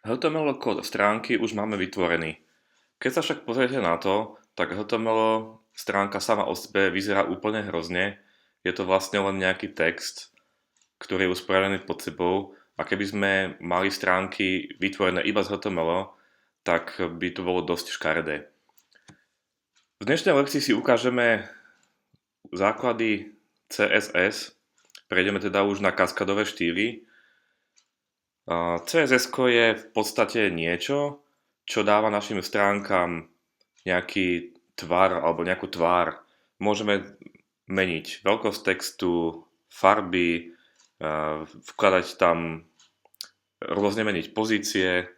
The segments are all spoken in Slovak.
HTML kód stránky už máme vytvorený. Keď sa však pozriete na to, tak HTML stránka sama o sebe vyzerá úplne hrozne. Je to vlastne len nejaký text, ktorý je usporiadaný pod sebou, a keby sme mali stránky vytvorené iba z HTML, tak by to bolo dosť škaredé. V dnešnej lekcii si ukážeme základy CSS. Prejdeme teda už na kaskadové štýly. CSS je v podstate niečo, čo dáva našim stránkam nejaký tvar alebo nejakú tvár. Môžeme meniť veľkosť textu, farby, vkladať tam, rôzne meniť pozície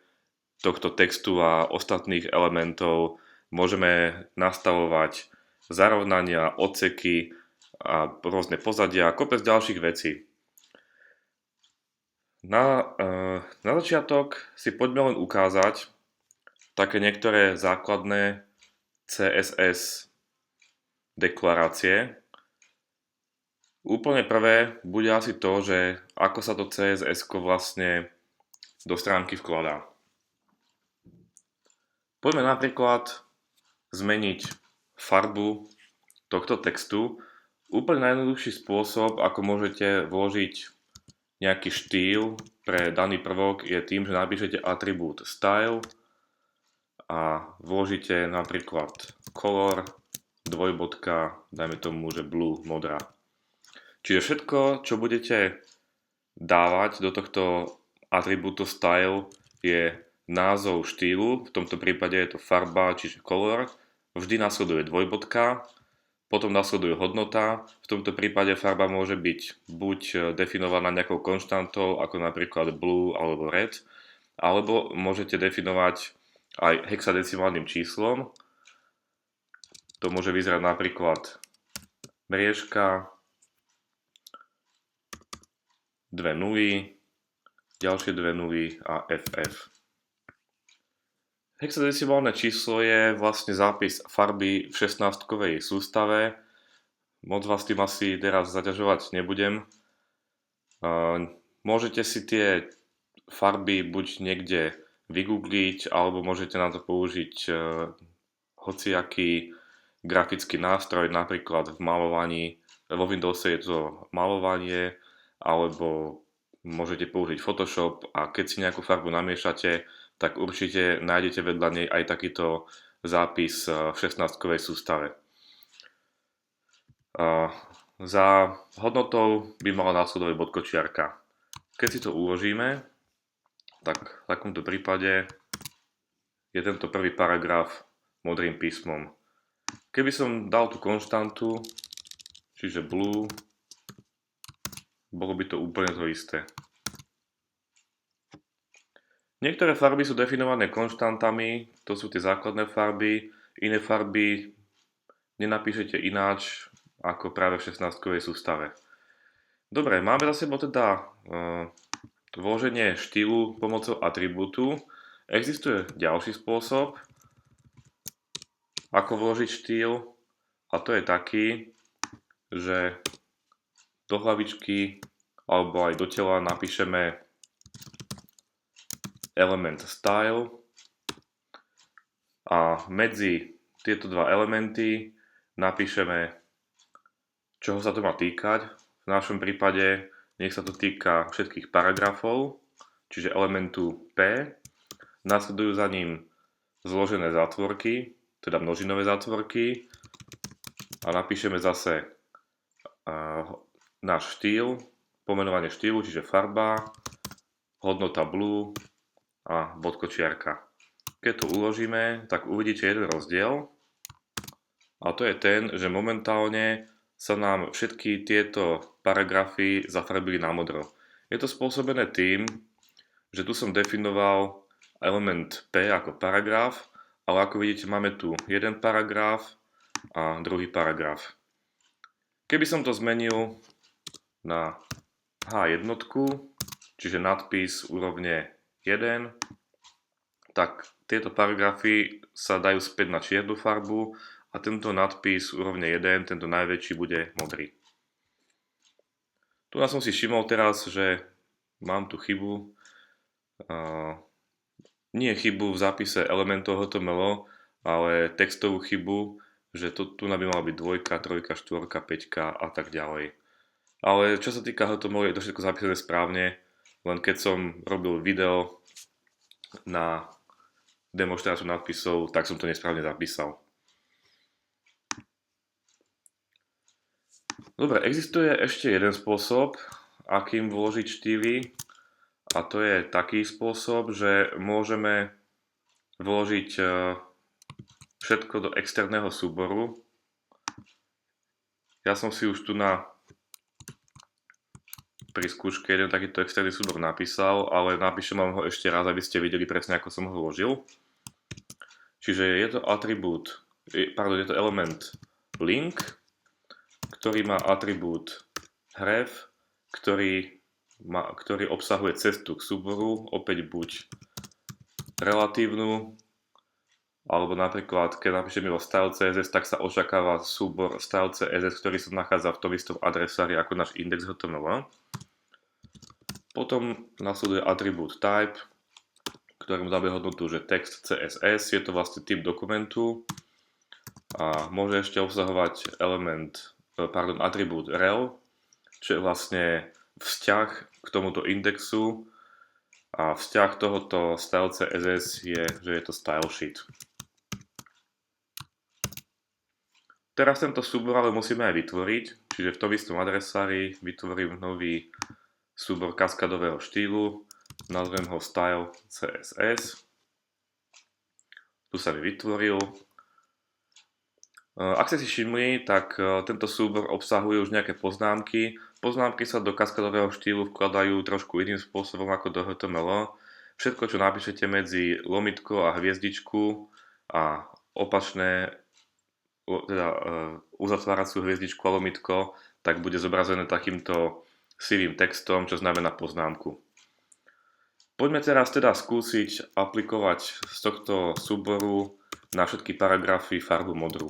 tohto textu a ostatných elementov. Môžeme nastavovať zarovnania, odseky a rôzne pozadia a kopec ďalších vecí. Na začiatok si poďme len ukázať také niektoré základné CSS deklarácie. Úplne prvé bude asi to, že ako sa to CSS vlastne do stránky vkladá. Poďme napríklad zmeniť farbu tohto textu. Úplne najjednoduchší spôsob, ako môžete vložiť nejaký štýl pre daný prvok, je tým, že napíšete atribút style a vložíte napríklad color, dvojbodka, dajme tomu, že blue, modrá. Čiže všetko, čo budete dávať do tohto atribútu style, je názov štýlu, v tomto prípade je to farba, čiže color, vždy nasleduje dvojbodka, potom nasleduje hodnota, v tomto prípade farba môže byť buď definovaná nejakou konštantou, ako napríklad blue alebo red, alebo môžete definovať aj hexadecimálnym číslom. To môže vyzerať napríklad mriežka, dve nuly, ďalšie dve nuly a FF. Hexadecimálne číslo je vlastne zápis farby v 16-kovej sústave. Moc vás tým asi teraz zaťažovať nebudem. Môžete si tie farby buď niekde vygoogliť, alebo môžete na to použiť hociaký grafický nástroj, napríklad v malovaní. Vo Windowse je to malovanie, alebo môžete použiť Photoshop, a keď si nejakú farbu namiešate, tak určite nájdete vedľa nej aj takýto zápis v 16-kovej sústave. Za hodnotou by mala následovať bodkočiarka. Keď si to uložíme, tak v takomto prípade je tento prvý paragraf modrým písmom. Keby som dal tú konštantu, čiže blue, bolo by to úplne to isté. Niektoré farby sú definované konštantami, to sú tie základné farby, iné farby nenapíšete ináč ako práve v 16-kovej sústave. Dobre, máme za sebou teda vloženie štýlu pomocou atribútu. Existuje ďalší spôsob, ako vložiť štýl, a to je taký, že do hlavičky alebo aj do tela napíšeme element style a medzi tieto dva elementy napíšeme, čoho sa to má týkať. V našom prípade nech sa to týka všetkých paragrafov, čiže elementu P. Nasledujú za ním zložené zátvorky, teda množinové zátvorky, a napíšeme zase náš štýl, pomenovanie štýlu, čiže farba, hodnota blue a bodkočiarka. Keď to uložíme, tak uvidíte jeden rozdiel, a to je ten, že momentálne sa nám všetky tieto paragrafy zafarbili na modro. Je to spôsobené tým, že tu som definoval element P ako paragraf, ale ako vidíte, máme tu jeden paragraf a druhý paragraf. Keby som to zmenil na H1, čiže nadpis úrovne 1, tak tieto paragrafy sa dajú späť na čiernu farbu a tento nadpis úrovne 1, tento najväčší, bude modrý. Tu som si všimol teraz, že mám tu chybu. nie chybu v zápise elementov HTML, ale textovú chybu, že tu by mala byť 2, 3, 4, 5 a tak ďalej. Ale čo sa týka HTML, je to všetko zapísané správne, len keď som robil video na demonstráciu nadpisov, tak som to nesprávne zapísal. Dobre, existuje ešte jeden spôsob, akým vložiť štýly, a to je taký spôsob, že môžeme vložiť všetko do externého súboru. Ja som si už tu pri skúške jeden takýto externý súbor napísal, ale napíšem vám ho ešte raz, aby ste videli presne, ako som ho vložil. Čiže je to je to element link, ktorý má atribút href, ktorý obsahuje cestu k súboru, opäť buď relatívnu, alebo napríklad, keď napíšem iba style.css, tak sa očakáva súbor style.css, ktorý sa nachádza v tom istom adresári ako náš index.html. Potom nasleduje atribút type, ktorému dáme hodnotu, že text CSS, je to vlastne typ dokumentu a môže ešte obsahovať atribút rel, čo je vlastne vzťah k tomuto indexu a vzťah tohoto style.css je, že je to style sheet. Teraz tento súbor ale musíme aj vytvoriť, čiže v tom istom adresári vytvorím nový súbor kaskadového štýlu, nazvem ho style.css. Tu sa mi vytvoril. Ak ste si všimli, tak tento súbor obsahuje už nejaké poznámky. Poznámky sa do kaskadového štýlu vkladajú trošku iným spôsobom ako do HTML. Všetko, čo napíšete medzi lomitko a hviezdičku a opačné, teda uzatváraciu hviezdičku a lomitko, tak bude zobrazené takýmto sivým textom, čo znamená poznámku. Poďme teraz teda skúsiť aplikovať z tohto súboru na všetky paragrafy farbu modrú.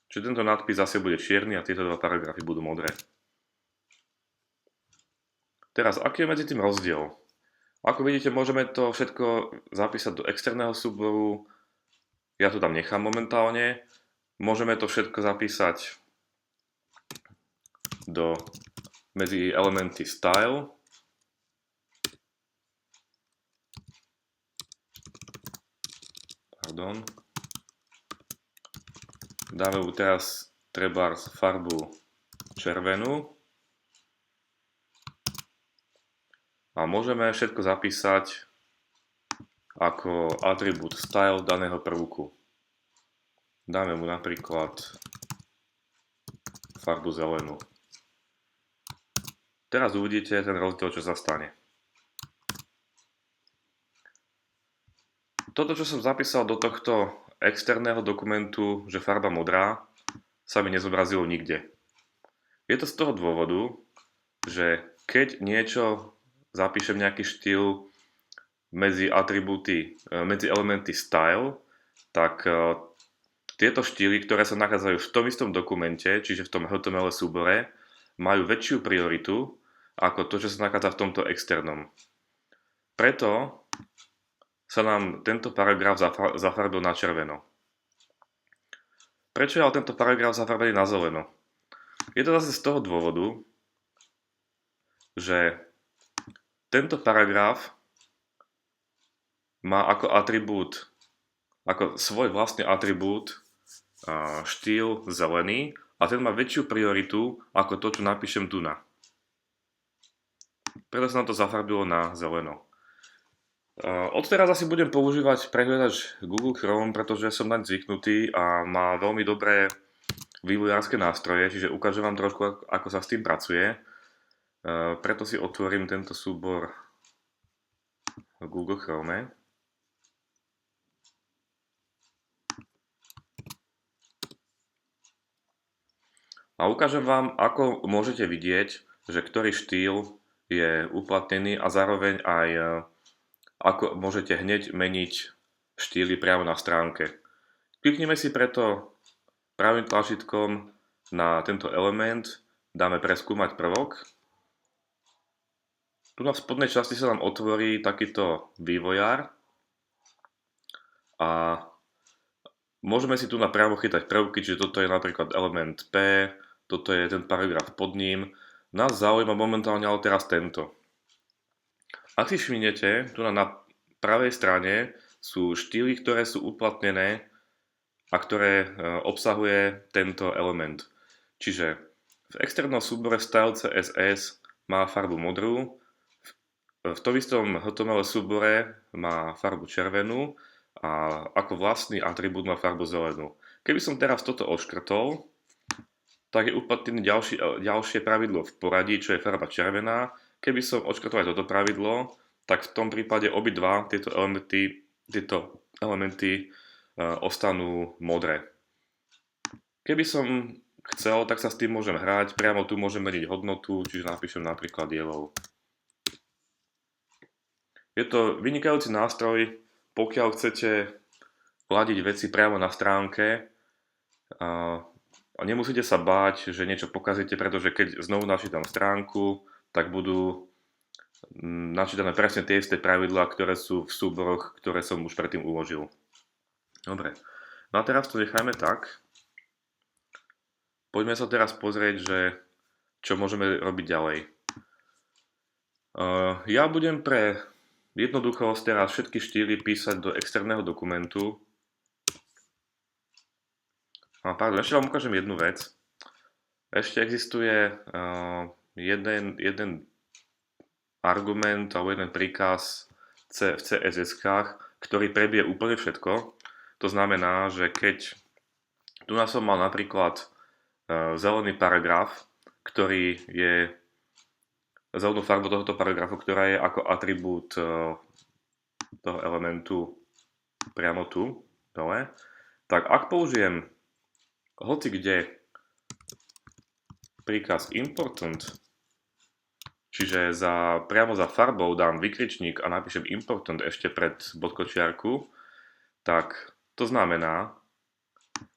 Čiže tento nadpis zase bude čierny a tieto dva paragrafy budú modré. Teraz, aký je medzi tým rozdiel? Ako vidíte, môžeme to všetko zapísať do externého súboru. Ja to tam nechám momentálne. Môžeme to všetko zapísať medzi elementy style. Dáme mu teraz trebárs farbu červenú. A môžeme všetko zapísať ako atribút style daného prvku. Dáme mu napríklad farbu zelenú. Teraz uvidíte ten rozdiel, čo sa stane. Toto, čo som zapísal do tohto externého dokumentu, že farba modrá, sa mi nezobrazilo nikde. Je to z toho dôvodu, že keď niečo zapíšem nejaký štýl medzi elementy style, tak tieto štýly, ktoré sa nachádzajú v tom istom dokumente, čiže v tom HTML súbore, majú väčšiu prioritu ako to, čo sa nachádza v tomto externom. Preto sa nám tento paragraf zafarbil na červeno. Prečo je ale tento paragraf zafarbený na zeleno? Je to zase z toho dôvodu, že tento paragraf má ako svoj vlastný atribút štýl zelený a ten má väčšiu prioritu ako to, čo napíšem tu na. Preto sa nám to zafarbilo na zeleno. Odteraz asi budem používať prehliadač Google Chrome, pretože som naň zvyknutý a má veľmi dobré vývojárske nástroje, čiže ukážem vám trošku, ako sa s tým pracuje. Preto si otvorím tento súbor v Google Chrome. A ukážem vám, ako môžete vidieť, že ktorý štýl je uplatnený a zároveň aj ako môžete hneď meniť štýly priamo na stránke. Klikneme si preto pravým tlačítkom na tento element, dáme preskúmať prvok Tu na spodnej časti sa nám otvorí takýto vývojár a môžeme si tu napravo chytať prvky, čiže toto je napríklad element P, toto je ten paragraf pod ním. Nás zaujíma momentálne ale teraz tento. Ak si všimnete, tu na pravej strane sú štýly, ktoré sú uplatnené a ktoré obsahuje tento element. Čiže v externom súbore style CSS má farbu modrú, v tom istom HTML súbore má farbu červenú a ako vlastný atribút má farbu zelenú. Keby som teraz toto odškrtol, tak je uplatnené ďalšie pravidlo v poradí, čo je farba červená. Keby som odškrtol aj toto pravidlo, tak v tom prípade obidva tieto elementy ostanú modré. Keby som chcel, tak sa s tým môžem hrať. Priamo tu môžem meniť hodnotu, čiže napíšem napríklad yellow. Je to vynikajúci nástroj, pokiaľ chcete ladiť veci priamo na stránke a nemusíte sa báť, že niečo pokazíte, pretože keď znovu načítam stránku, tak budú načítané presne tie isté pravidlá, ktoré sú v súboroch, ktoré som už predtým uložil. Dobre, no a teraz to nechajme tak. Poďme sa teraz pozrieť, že čo môžeme robiť ďalej. Ja budem pre jednoduchosť teraz všetky štýly písať do externého dokumentu. Ešte vám ukážem jednu vec. Ešte existuje jeden argument alebo jeden príkaz v CSS-kách, ktorý prebije úplne všetko. To znamená, že keď tu som mal napríklad zelený paragraf, ktorý je zelenú farbu tohoto paragrafu, ktorá je ako atribút toho elementu priamo tu dole, tak ak použijem hoci kde príkaz important, čiže priamo za farbou dám vykričník a napíšem important ešte pred bodkočiarku, tak to znamená,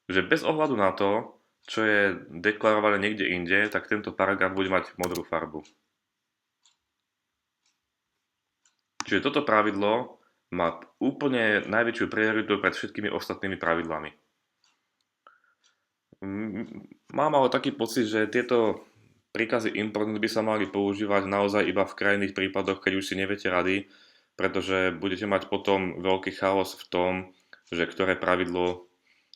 že bez ohľadu na to, čo je deklarované niekde inde, tak tento paragraf bude mať modrú farbu. Čiže toto pravidlo má úplne najväčšiu prioritu pred všetkými ostatnými pravidlami. Mám ale taký pocit, že tieto príkazy important by sa mali používať naozaj iba v krajných prípadoch, keď už si neviete rady, pretože budete mať potom veľký chaos v tom, že ktoré pravidlo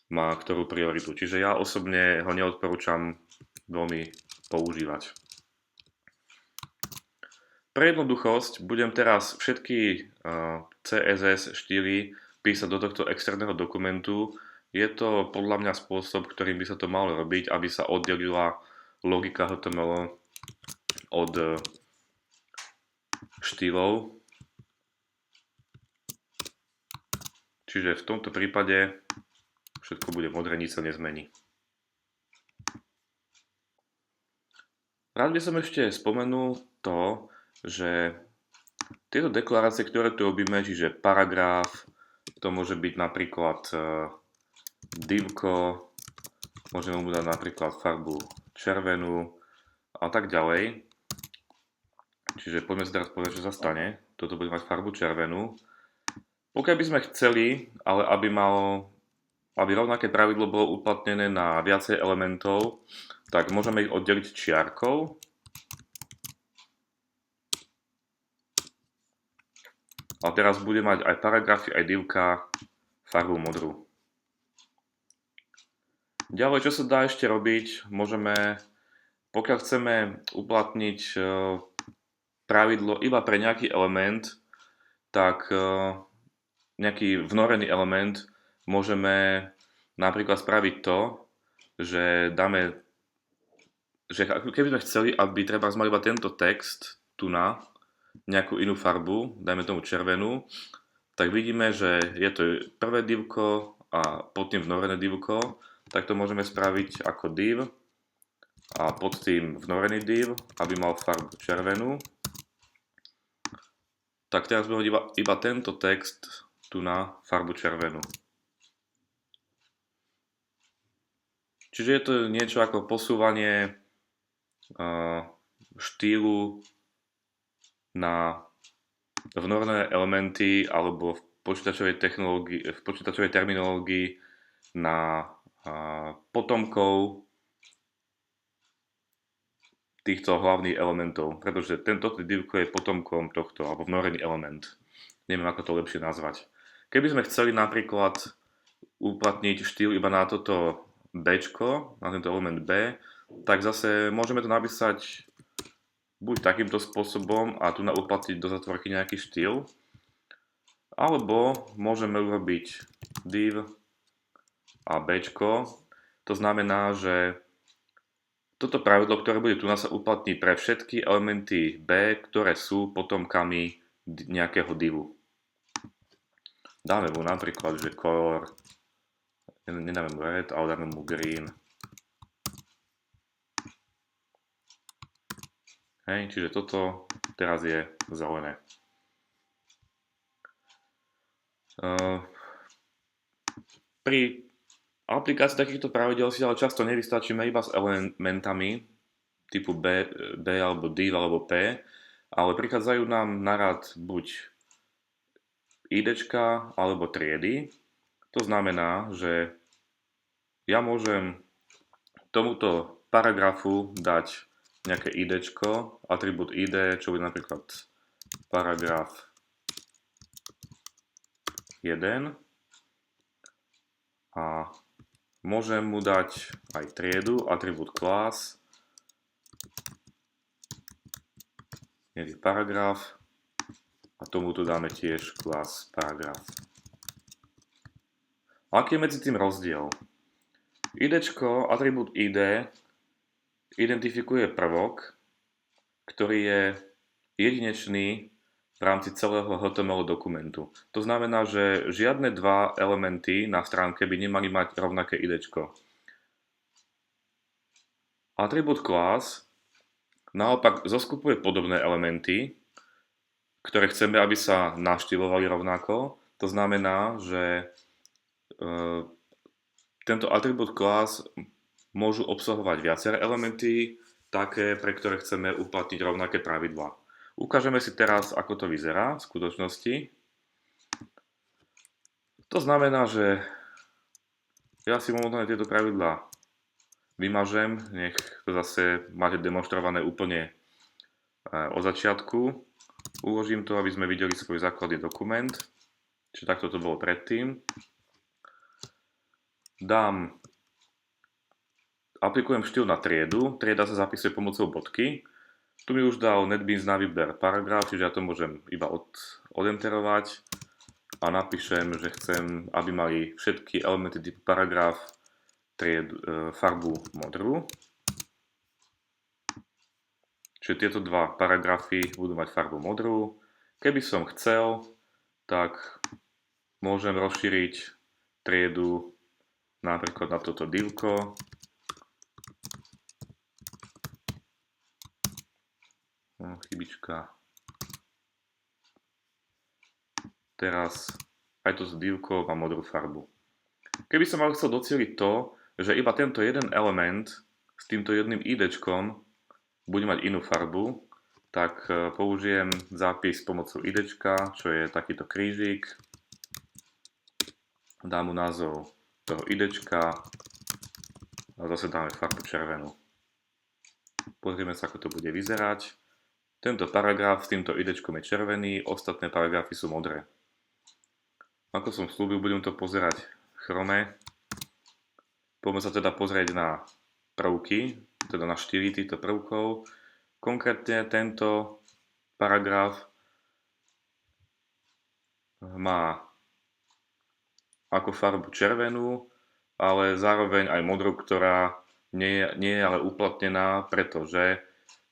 má ktorú prioritu. Čiže ja osobne ho neodporúčam veľmi používať. Pre jednoduchosť budem teraz všetky CSS štýly písať do tohto externého dokumentu. Je to podľa mňa spôsob, ktorým by sa to malo robiť, aby sa oddelila logika HTML od štýlov. Čiže v tomto prípade všetko bude modré, nič sa nezmení. Rád by som ešte spomenul to, že tieto deklarácie, ktoré tu robíme, čiže paragraf, to môže byť napríklad divko, môžeme mu dať napríklad farbu červenú a tak ďalej. Čiže poďme si teraz povedať, čo sa stane. Toto bude mať farbu červenú. Pokiaľ by sme chceli, ale aby rovnaké pravidlo bolo uplatnené na viacej elementov, tak môžeme ich oddeliť čiarkou. A teraz bude mať aj paragrafy, aj divka farbu modrú. Ďalej, čo sa dá ešte robiť, pokiaľ chceme uplatniť pravidlo iba pre nejaký element, tak nejaký vnorený element môžeme napríklad spraviť to, že keby sme chceli, aby treba mali iba tento text tu na nejakú inú farbu, dajme tomu červenú, tak vidíme, že je to prvé divko a pod tým vnorené divko, tak to môžeme spraviť ako div a pod tým vnorený div, aby mal farbu červenú. Tak teraz budeme iba tento text tu na farbu červenú. Čiže je to niečo ako posúvanie štýlu na vnorné elementy alebo v počítačovej terminológii na potomkov týchto hlavných elementov, pretože tento divko je potomkom tohto, alebo vnorený element. Neviem, ako to lepšie nazvať. Keby sme chceli napríklad uplatniť štýl iba na toto B, na tento element B, tak zase môžeme to napísať buď takýmto spôsobom a tu uplatniť do zatvorky nejaký štýl, alebo môžeme urobiť div a B. To znamená, že toto pravidlo, ktoré bude tu, sa uplatní pre všetky elementy B, ktoré sú potomkami nejakého divu. Dáme mu napríklad, že color, nedáme mu red, ale dáme mu green. Hej, čiže toto teraz je zelené. Pri aplikácii takýchto pravidel si ale často nevystačíme iba s elementami typu B alebo div alebo P, ale prichádzajú nám na rad buď IDčka alebo triedy. To znamená, že ja môžem tomuto paragrafu dať nejaké IDčko, atribút ID, čo bude napríklad paragraf 1 a môžem mu dať aj triedu, atribút class, niekde paragraf a tomu tu dáme tiež class paragraf. Aký je medzi tým rozdiel? IDčko, atribút ID, identifikuje prvok, ktorý je jedinečný v rámci celého HTML dokumentu. To znamená, že žiadne dva elementy na stránke by nemali mať rovnaké IDčko. Atribút class naopak zoskupuje podobné elementy, ktoré chceme, aby sa naštýlovali rovnako. To znamená, že tento atribút class môžu obsahovať viaceré elementy, také, pre ktoré chceme uplatniť rovnaké pravidlá. Ukážeme si teraz, ako to vyzerá v skutočnosti. To znamená, že ja si momentálne tieto pravidlá vymažem, nech to zase máte demonstrované úplne od začiatku. Uložím to, aby sme videli svoj základný dokument, čiže takto to bolo predtým. Aplikujem štýl na triedu, trieda sa zapisuje pomocou bodky. Tu mi už dal NetBeans na výber paragraf, čiže ja to môžem iba odenterovať a napíšem, že chcem, aby mali všetky elementy typu paragraf farbu modrú. Čiže tieto dva paragrafy budú mať farbu modrú. Keby som chcel, tak môžem rozšíriť triedu napríklad na toto divko. Chybička. Teraz aj to divko má modrú farbu. Keby som ale chcel docieliť to, že iba tento jeden element s týmto jedným IDčkom bude mať inú farbu, tak použijem zápis pomocou IDčka, čo je takýto krížik. Dám mu názov toho IDčka a zase dáme farbu červenú. Pozrieme sa, ako to bude vyzerať. Tento paragraf s týmto IDčkom je červený, ostatné paragrafy sú modré. Ako som slúbil, budem to pozerať v chrome. Poďme sa teda pozrieť na prvky, teda na štýly týchto prvkov. Konkrétne tento paragraf má ako farbu červenú, ale zároveň aj modrú, ktorá nie je ale uplatnená, pretože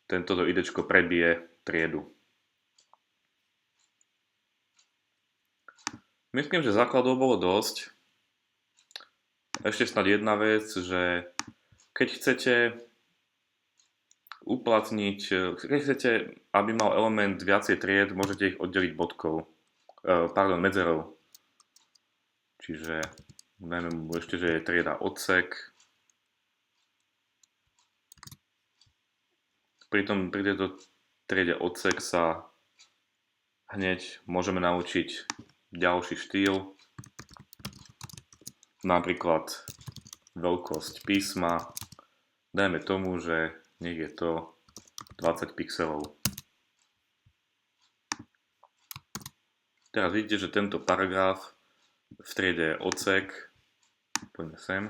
tento IDčko prebije triedu. Myslím, že základov bolo dosť. Ešte snad jedna vec, že keď chcete uplatniť, keď chcete, aby mal element viacej tried, môžete ich oddeliť medzerou. Čiže dajme mu ešte, že je trieda odsek. Pri tejto triede odsek sa hneď môžeme naučiť ďalší štýl, napríklad veľkosť písma, dajme tomu, že nech je to 20 pixelov. Teraz vidíte, že tento paragraf v triede odsek, poďme sem,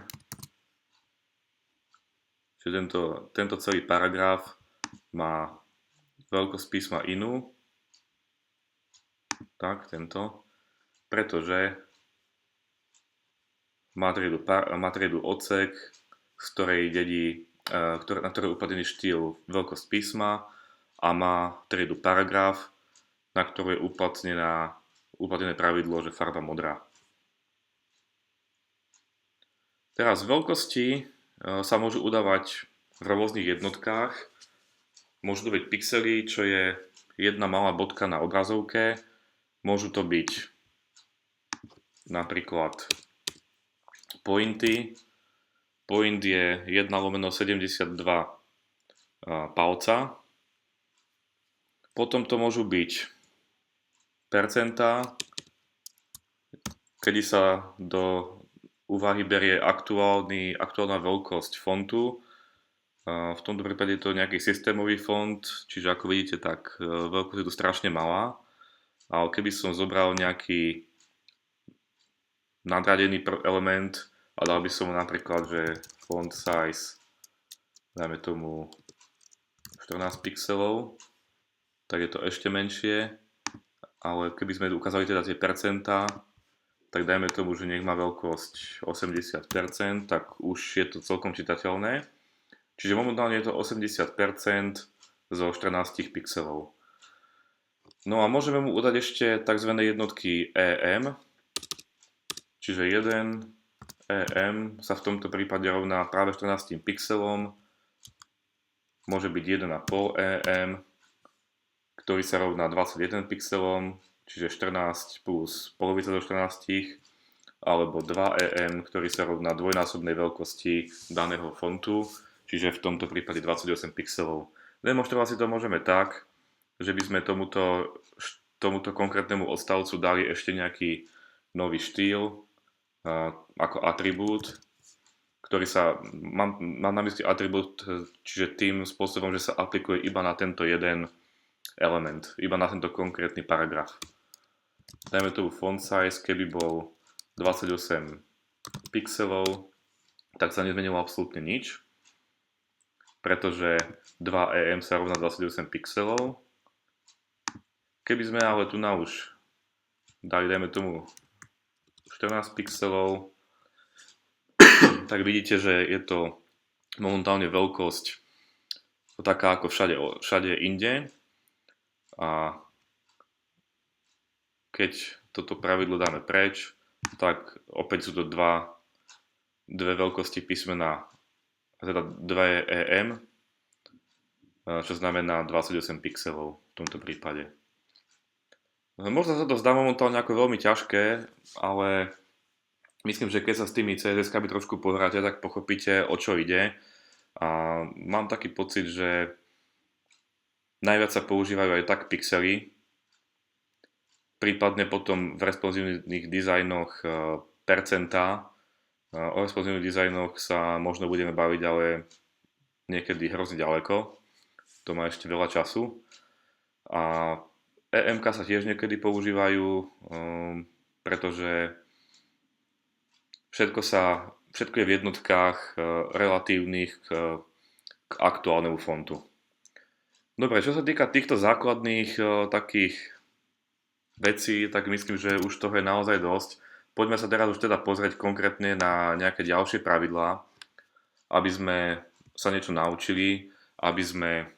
že tento celý paragraf má veľkosť písma inú, tak tento, pretože má triedu odsek, z ktorej na ktorej je uplatený štýl veľkosť písma a má triedu paragraf, na ktorú je uplatnené pravidlo, že farba modrá. Teraz veľkosti sa môžu udávať v rôznych jednotkách. Môžu to byť pixely, čo je jedna malá bodka na obrazovke. Môžu to byť napríklad pointy. Point je 1/72 palca. Potom to môžu byť percentá, kedy sa do úvahy berie aktuálna veľkosť fontu. V tomto prípade je to nejaký systémový font, čiže ako vidíte, tak veľkosť je tu strašne malá. Ale keby som zobral nejaký nadradený element a dal by som napríklad, že font size, dajme tomu 14 pixelov, tak je to ešte menšie. Ale keby sme ukázali teda tie percentá, tak dajme tomu, že nech má veľkosť 80%, tak už je to celkom čitateľné. Čiže momentálne je to 80% zo 14 pixelov. No a môžeme mu udať ešte tzv. Jednotky EM, čiže 1 EM sa v tomto prípade rovná práve 14 pixelom, môže byť 1,5 EM, ktorý sa rovná 21 pixelom, čiže 14 plus polovica do 14, alebo 2 EM, ktorý sa rovná dvojnásobnej veľkosti daného fontu, čiže v tomto prípade 28 pixelov. Demonštrovať si to môžeme tak, že by sme tomuto konkrétnemu odstavcu dali ešte nejaký nový štýl ako atribút, ktorý mám na mysli atribút, čiže tým spôsobom, že sa aplikuje iba na tento jeden element, iba na tento konkrétny paragraf. Dajme tomu font size, keby bol 28 pixelov, tak sa nezmenilo absolútne nič, pretože 2 EM sa rovná 28 pixelov. Keby sme ale tu na už dali, dajme tomu 14 pixelov, tak vidíte, že je to momentálne veľkosť taká ako všade inde. A keď toto pravidlo dáme preč, tak opäť sú to dve veľkosti písmena, teda 2 EM, čo znamená 28 pixelov v tomto prípade. Možno sa to zdá momentálne ako veľmi ťažké, ale myslím, že keď sa s tými CSS-kami trošku pohráte, tak pochopíte, o čo ide. A mám taký pocit, že najviac sa používajú aj tak pixely, prípadne potom v responsívnych dizajnoch percentá. O responsívnych dizajnoch sa možno budeme baviť, ale niekedy hrozne ďaleko. To má ešte veľa času. A EMK sa tiež niekedy používajú, pretože všetko je v jednotkách relatívnych k aktuálnemu fontu. Dobre, čo sa týka týchto základných takých vecí, tak myslím, že už toho je naozaj dosť. Poďme sa teraz už teda pozrieť konkrétne na nejaké ďalšie pravidlá, aby sme sa niečo naučili, aby sme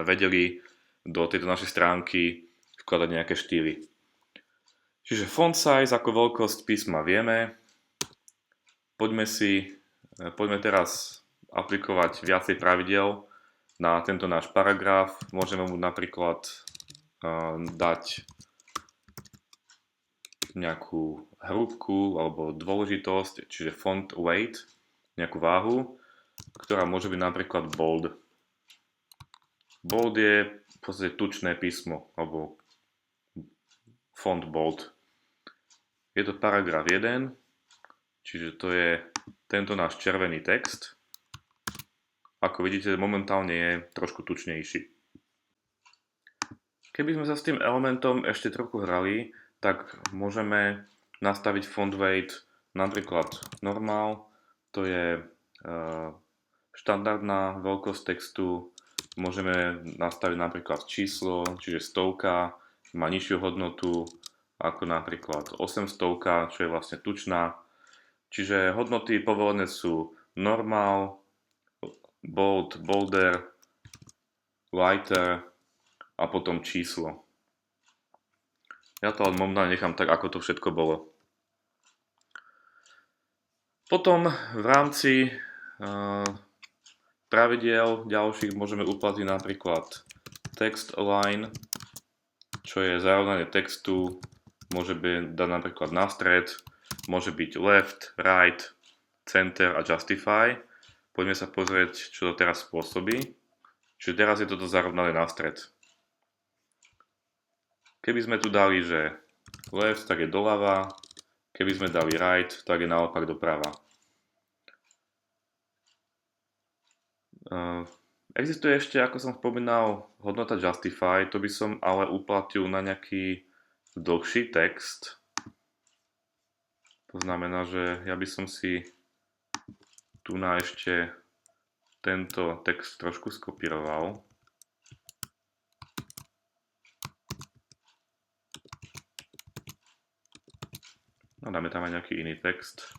vedeli do tejto našej stránky vkladať nejaké štýly. Čiže font size ako veľkosť písma vieme. Poďme teraz aplikovať viacej pravidel na tento náš paragraf. Môžeme mu napríklad dať nejakú hrúbku alebo dôležitosť, čiže font weight, nejakú váhu, ktorá môže byť napríklad bold. Bold je v podstate tučné písmo, alebo font bold. Je to paragraf 1, čiže to je tento náš červený text. Ako vidíte, momentálne je trošku tučnejší. Keby sme sa s tým elementom ešte trochu hrali, tak môžeme nastaviť font weight napríklad normal, to je štandardná veľkosť textu. Môžeme nastaviť napríklad číslo, čiže 100 má nižšiu hodnotu ako napríklad 800, čo je vlastne tučná. Čiže hodnoty povolené sú normal, bold, bolder, lighter a potom číslo. Ja to ale momentálne nechám tak, ako to všetko bolo. Potom v rámci pravidiel ďalších môžeme uplatniť napríklad text align, čo je zarovnanie textu. Môže byť dať napríklad na stred, môže byť left, right, center a justify. Poďme sa pozrieť, čo to teraz spôsobí. Čiže teraz je toto zarovnané na stred. Keby sme tu dali, že left, tak je doľava. Keby sme dali right, tak je naopak doprava. Existuje ešte, ako som spomínal, hodnota justify. To by som ale uplatnil na nejaký dlhší text. To znamená, že ja by som si tu na ešte tento text trošku skopíroval. No, dáme tam aj nejaký iný text.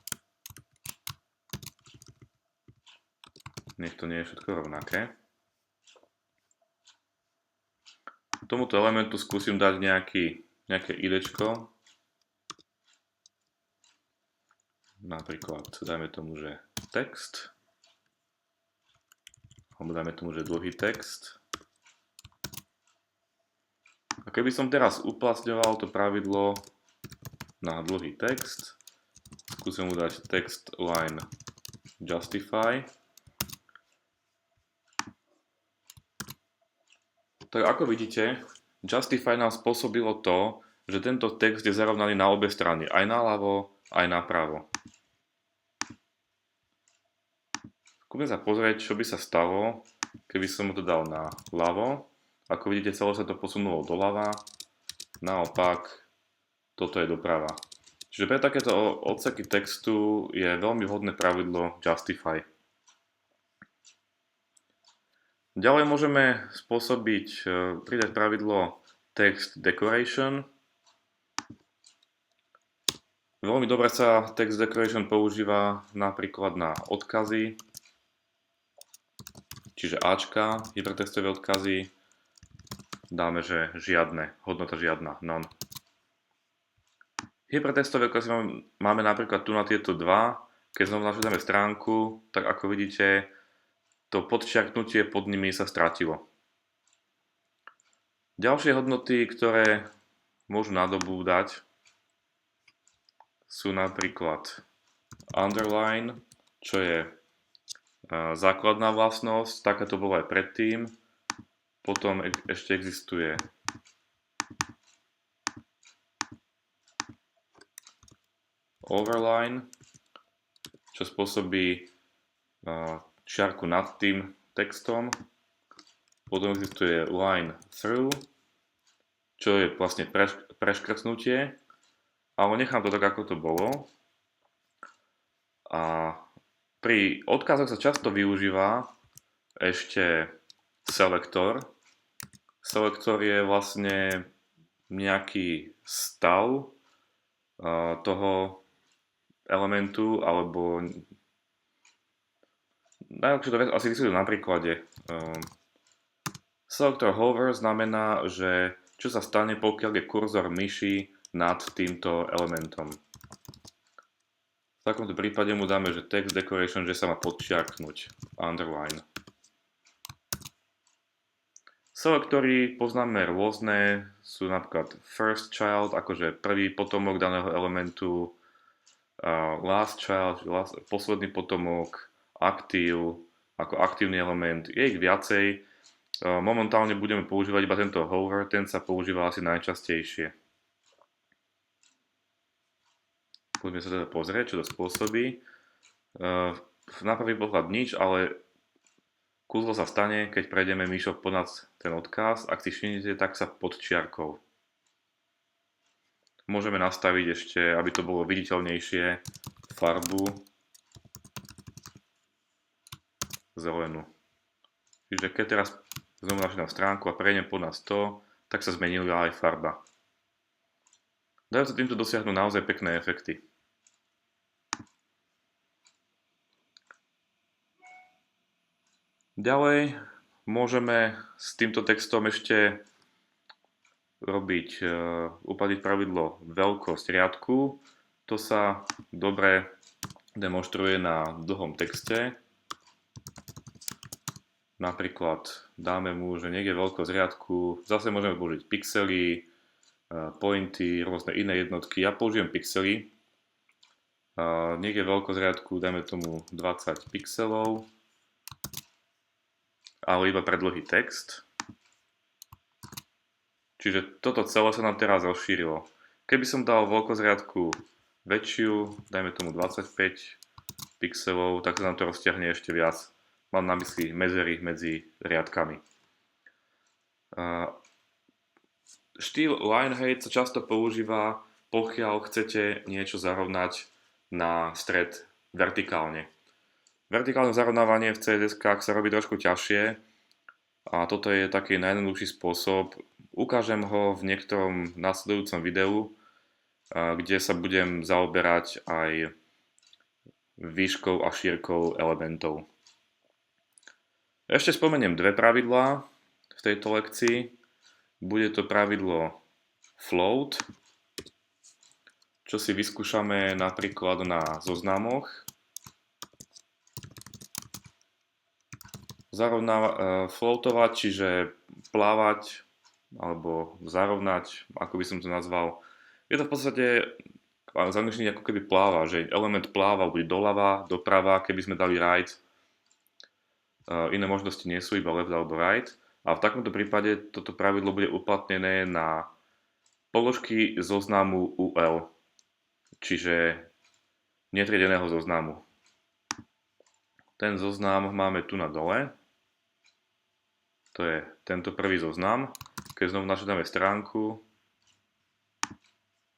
Nech to nie je všetko rovnaké. Tomuto elementu skúsim dať nejaké idečko. Napríklad dajme tomu, že text. Alebo dajme tomu, že dlhý text. A keby som teraz uplatňoval to pravidlo na dlhý text, skúsim mu dať text line justify. Tak ako vidíte, justify nám spôsobilo to, že tento text je zarovnaný na obe strany, aj naľavo, aj napravo. Skúsme sa pozrieť, čo by sa stalo, keby som mu to dal na ľavo. Ako vidíte, celé sa to posunulo doľava, naopak, toto je doprava. Čiže pre takéto odseky textu je veľmi vhodné pravidlo justify. Ďalej môžeme pridať pravidlo text decoration. Veľmi dobre sa text decoration používa napríklad na odkazy, čiže Ačka, hypertextové odkazy. Dáme, že žiadne, hodnota žiadna, none. Hypertextové odkazy máme napríklad tu na tieto dva. Keď znovu naštartujeme stránku, tak ako vidíte, to podčiarknutie pod nimi sa stratilo. Ďalšie hodnoty, ktoré môžu nadobúdať, sú napríklad underline, čo je základná vlastnosť, taká to bolo aj predtým. Potom ešte existuje overline, čo spôsobí čiarku nad tým textom. Potom existuje line through, čo je vlastne preškrtnutie, ale nechám to tak, ako to bolo. A pri odkazoch sa často využíva ešte selektor. Selektor je vlastne nejaký stav toho elementu, alebo najlepšie to asi vysvetlím na príklade. Selector hover znamená, že čo sa stane, pokiaľ je kurzor myši nad týmto elementom. V takomto prípade mu dáme, že text decoration, že sa má podčiarknúť, underline. Selektory poznáme rôzne, sú napríklad first child, akože prvý potomok daného elementu, last child, posledný potomok, aktív, ako aktívny element, je ich viacej. Momentálne budeme používať iba tento hover, ten sa používa asi najčastejšie. Poďme sa teda pozrieť, čo to spôsobí. Na prvý pohľad nič, ale kúzlo sa stane, keď prejdeme myšou ponad ten odkaz. Ak si všimnete, tak sa pod čiarkou. Môžeme nastaviť ešte, aby to bolo viditeľnejšie, farbu zelenú. Čiže keď teraz znovu našli stránku a prejdem ponad 100, tak sa zmenila aj farba. Dajú sa týmto dosiahnuť naozaj pekné efekty. Ďalej môžeme s týmto textom ešte uplatniť pravidlo veľkosť riadku. To sa dobre demonstruje na dlhom texte. Napríklad dáme mu, že niekde veľkosť riadku, zase môžeme použiť pixely, pointy, rôzne iné jednotky. Ja použijem pixely. Niekde veľkosť riadku, dajme tomu 20 pixelov, ale iba pre dlhý text. Čiže toto celé sa nám teraz rozšírilo. Keby som dal veľkosť riadku väčšiu, dajme tomu 25 pixelov, tak sa nám to rozťahne ešte viac. Mám na mysli medzery medzi riadkami. Štýl line height sa často používa, pokiaľ chcete niečo zarovnať na stred vertikálne. Vertikálne zarovnávanie v CSS-kách sa robí trošku ťažšie a toto je taký najjednoduchší spôsob. Ukážem ho v niektorom nasledujúcom videu, kde sa budem zaoberať aj výškou a šírkou elementov. Ešte spomeniem dve pravidlá v tejto lekcii. Bude to pravidlo float, čo si vyskúšame napríklad na zoznamoch. Floatovať, čiže plávať alebo zarovnať, ako by som to nazval. Je to v podstate zanešenie ako keby pláva, že element pláva buď doľava, doprava, keby sme dali right. Iné možnosti nie sú, iba left alebo right. A v takomto prípade toto pravidlo bude uplatnené na položky zoznamu UL, čiže netriedeného zoznamu. Ten zoznam máme tu na dole. To je tento prvý zoznam. Keď znovu načítame stránku,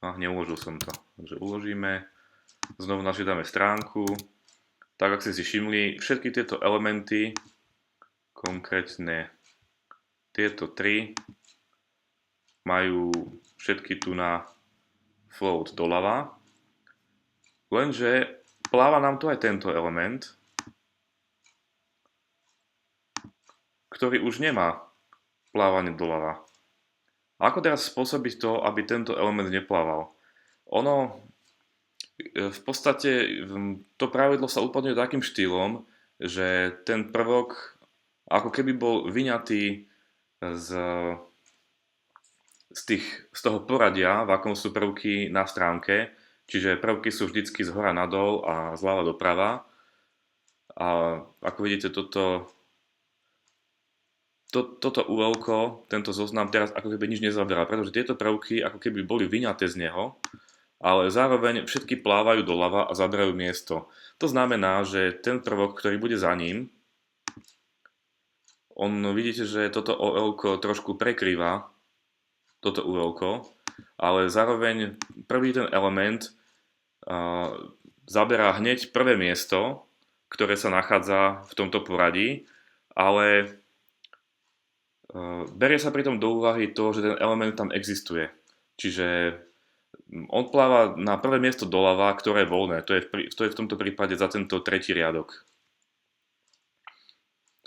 neuložil som to, takže uložíme, znovu načítame stránku, tak ak ste si všimli, všetky tieto elementy, konkrétne tieto tri, majú všetky tu na float doľava, lenže pláva nám tu aj tento element, ktorý už nemá plávanie doľava. Ako teraz spôsobiť to, aby tento element neplával? V podstate to pravidlo sa uplatňuje takým štýlom, že ten prvok ako keby bol vyňatý z toho poradia, v akom sú prvky na stránke, čiže prvky sú vždycky z hora nadol a zľava doprava. A ako vidíte, toto UL-ko, tento zoznam teraz ako keby nič nezaberá, pretože tieto prvky ako keby boli vyňaté z neho, ale zároveň všetky plávajú doľava a zaberajú miesto. To znamená, že ten prvok, ktorý bude za ním, vidíte, že toto OL-ko trošku prekrýva toto UL-ko, ale zároveň prvý ten element zaberá hneď prvé miesto, ktoré sa nachádza v tomto poradí, ale berie sa pritom do úvahy to, že ten element tam existuje. Čiže on pláva na prvé miesto doľava, ktoré je voľné. To je v tomto prípade za tento tretí riadok.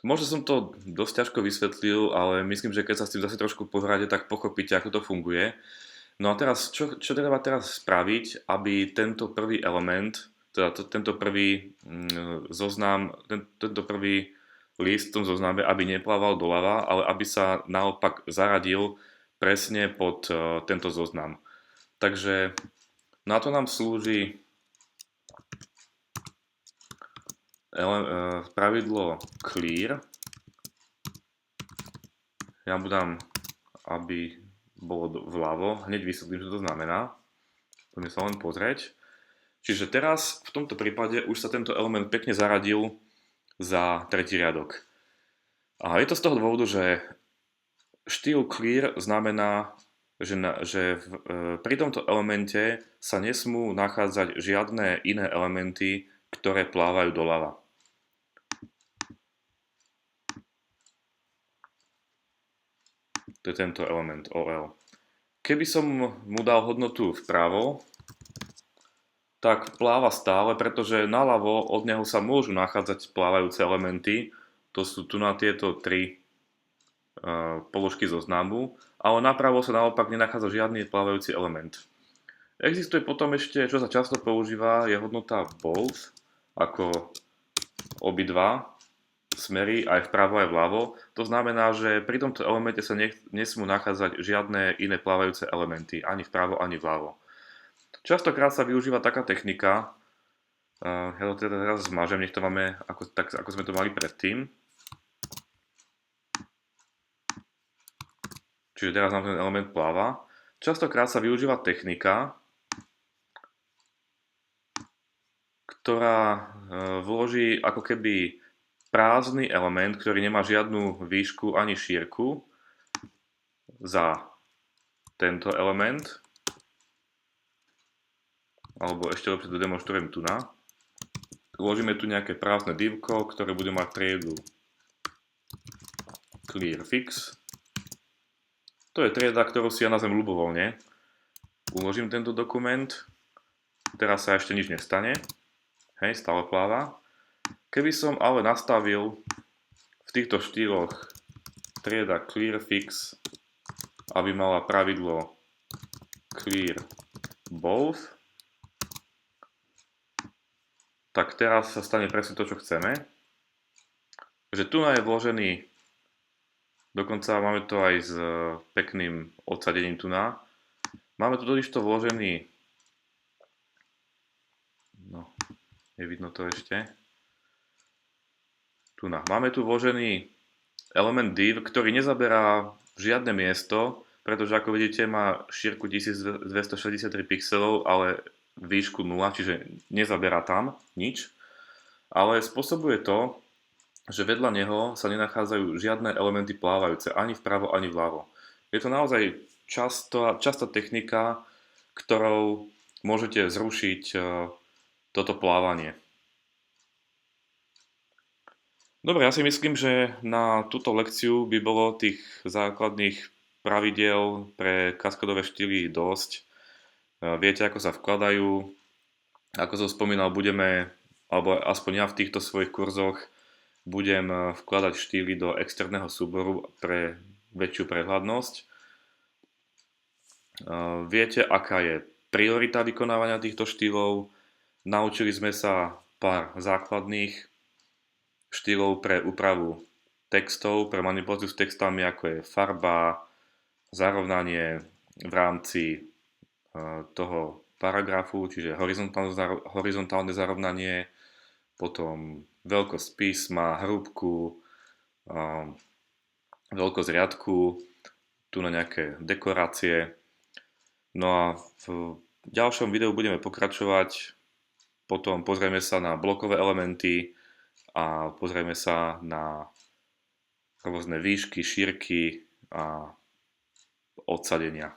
Možno som to dosť ťažko vysvetlil, ale myslím, že keď sa s tým zase trošku pohráte, tak pochopíte, ako to funguje. No a teraz, čo treba teraz spraviť, aby tento prvý element, teda tento prvý zoznam, tento prvý list v tom zozname, aby neplával doľava, ale aby sa naopak zaradil presne pod tento zoznam. Takže na to nám slúži pravidlo clear. Ja mu dám, aby bolo vľavo. Hneď vysvetlím, čo to znamená. Poďme sa len pozrieť. Čiže teraz v tomto prípade už sa tento element pekne zaradil za tretí riadok. A je to z toho dôvodu, že štýl clear znamená, že pri tomto elemente sa nesmú nachádzať žiadne iné elementy, ktoré plávajú doľava. To je tento element OL. Keby som mu dal hodnotu vpravo, tak pláva stále, pretože naľavo od neho sa môžu nachádzať plávajúce elementy. To sú tu na tieto tri položky zoznamu, ale napravo sa naopak nenachádza žiadny plávajúci element. Existuje potom ešte, čo sa často používa, je hodnota both, ako obidva smery, aj vpravo, aj vľavo. To znamená, že pri tomto elemente sa nesmú nachádzať žiadne iné plávajúce elementy, ani vpravo, ani vľavo. Častokrát sa využíva taká technika, ja to teda teraz zmažem, nech to máme ako sme to mali predtým. Čiže teraz nám ten element pláva. Častokrát sa využíva technika, ktorá vloží ako keby prázdny element, ktorý nemá žiadnu výšku ani šírku, za tento element. Alebo ešte lepšie to demonstrujem tu na. Vložíme tu nejaké prázdne divko, ktoré bude mať triedu clear fix. To je trieda, ktorú si ja nazvem ľubovoľne. Uložím tento dokument. Teraz sa ešte nič nestane. Hej, stále pláva. Keby som ale nastavil v týchto štýloch trieda clear fix, aby mala pravidlo clear both, tak teraz sa stane presne to, čo chceme. Že tu je vložený, dokonca máme to aj s pekným odsadením tu na. Máme tu totižto vložený, no, nevidno to ešte. Tu na. Máme tu vložený element div, ktorý nezaberá žiadne miesto, pretože ako vidíte má šírku 1263 pixelov, ale výšku 0, čiže nezaberá tam nič, ale spôsobuje to, že vedľa neho sa nenachádzajú žiadne elementy plávajúce, ani vpravo, ani vľavo. Je to naozaj častá technika, ktorou môžete zrušiť toto plávanie. Dobre, ja si myslím, že na túto lekciu by bolo tých základných pravidiel pre kaskadové štýly dosť. Viete, ako sa vkladajú. Ako som spomínal, alebo aspoň ja v týchto svojich kurzoch, budem vkladať štýly do externého súboru pre väčšiu prehľadnosť. Viete, aká je priorita vykonávania týchto štýlov. Naučili sme sa pár základných štýlov pre úpravu textov, pre manipuláciu s textami, ako je farba, zarovnanie v rámci toho paragrafu, čiže horizontálne zarovnanie, potom veľkosť písma, hrúbku, veľkosť riadku, tu na nejaké dekorácie. No a v ďalšom videu budeme pokračovať, potom pozrieme sa na blokové elementy a pozrieme sa na rôzne výšky, šírky a odsadenia.